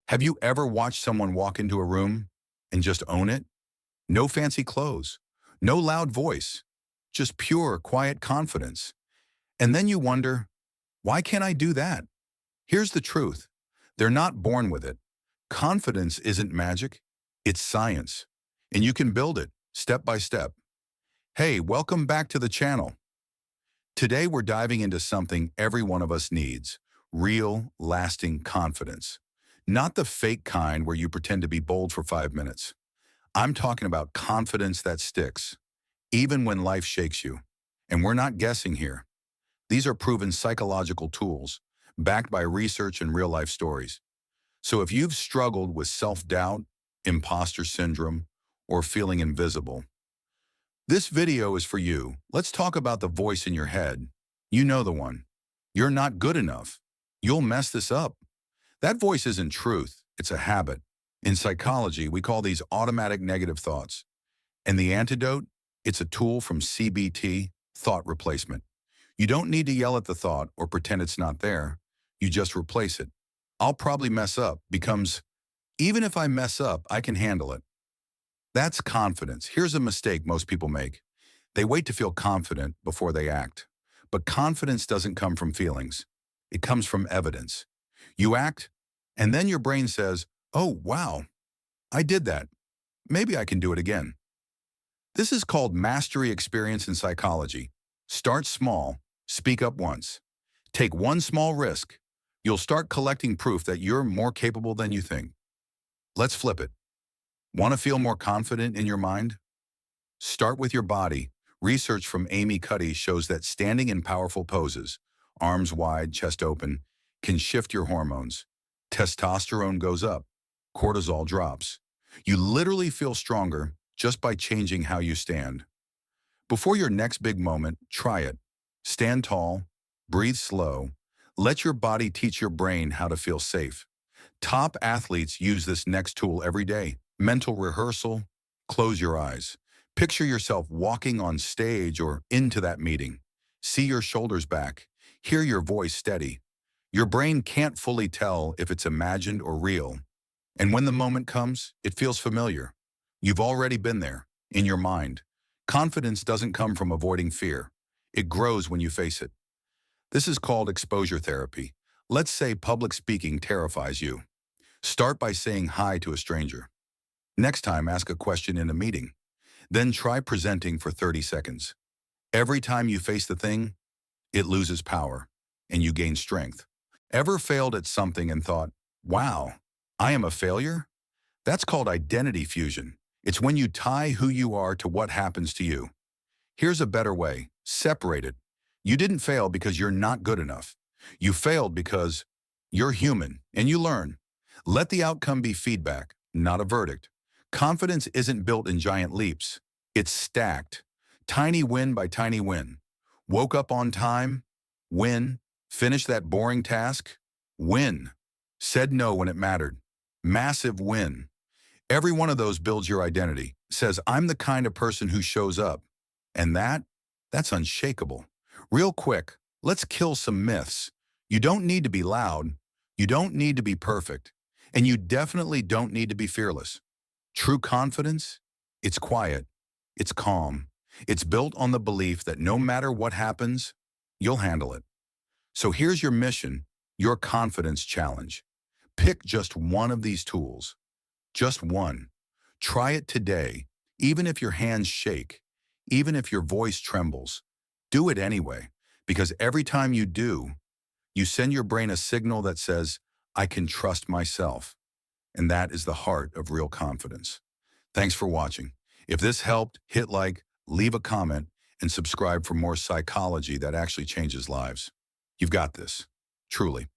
Have you ever watched someone walk into a room and just own it? No fancy clothes, no loud voice, just pure, quiet confidence. And then you wonder, why can't I do that? Here's the truth. They're not born with it. Confidence isn't magic, it's science. And you can build it step by step. Hey, welcome back to the channel. Today we're diving into something every one of us needs: real, lasting confidence. Not the fake kind where you pretend to be bold for 5 minutes. I'm talking about confidence that sticks, even when life shakes you. And we're not guessing here. These are proven psychological tools, backed by research and real-life stories. So if you've struggled with self-doubt, imposter syndrome, or feeling invisible, this video is for you. Let's talk about the voice in your head. You know the one. You're not good enough. You'll mess this up. That voice isn't truth, it's a habit. In psychology, we call these automatic negative thoughts. And the antidote? It's a tool from CBT, thought replacement. You don't need to yell at the thought or pretend it's not there. You just replace it. I'll probably mess up becomes, even if I mess up, I can handle it. That's confidence. Here's a mistake most people make. They wait to feel confident before they act. But confidence doesn't come from feelings. It comes from evidence. You act, and then your brain says, "Oh, wow, I did that. Maybe I can do it again." This is called mastery experience in psychology. Start small, speak up once. Take one small risk. You'll start collecting proof that you're more capable than you think. Let's flip it. Want to feel more confident in your mind? Start with your body. Research from Amy Cuddy shows that standing in powerful poses, arms wide, chest open, can shift your hormones. Testosterone goes up, cortisol drops. You literally feel stronger just by changing how you stand. Before your next big moment, try it. Stand tall, breathe slow, let your body teach your brain how to feel safe. Top athletes use this next tool every day. Mental rehearsal, close your eyes. Picture yourself walking on stage or into that meeting. See your shoulders back, hear your voice steady. Your brain can't fully tell if it's imagined or real. And when the moment comes, it feels familiar. You've already been there, in your mind. Confidence doesn't come from avoiding fear. It grows when you face it. This is called exposure therapy. Let's say public speaking terrifies you. Start by saying hi to a stranger. Next time, ask a question in a meeting. Then try presenting for 30 seconds. Every time you face the thing, it loses power, and you gain strength. Ever failed at something and thought, "Wow, I am a failure"? That's called identity fusion. It's when you tie who you are to what happens to you. Here's a better way. Separate it. You didn't fail because you're not good enough. You failed because you're human and you learn. Let the outcome be feedback, not a verdict. Confidence isn't built in giant leaps. It's stacked. Tiny win by tiny win. Woke up on time? Win. Finished that boring task? Win. Said no when it mattered? Massive win. Every one of those builds your identity, says I'm the kind of person who shows up. And that's unshakable. Real quick, let's kill some myths. You don't need to be loud. You don't need to be perfect. And you definitely don't need to be fearless. True confidence? It's quiet. It's calm. It's built on the belief that no matter what happens, you'll handle it. So here's your mission, your confidence challenge. Pick just one of these tools. Just one. Try it today, even if your hands shake, even if your voice trembles. Do it anyway, because every time you do, you send your brain a signal that says, "I can trust myself." And that is the heart of real confidence. Thanks for watching. If this helped, hit like, leave a comment, and subscribe for more psychology that actually changes lives. You've got this, truly.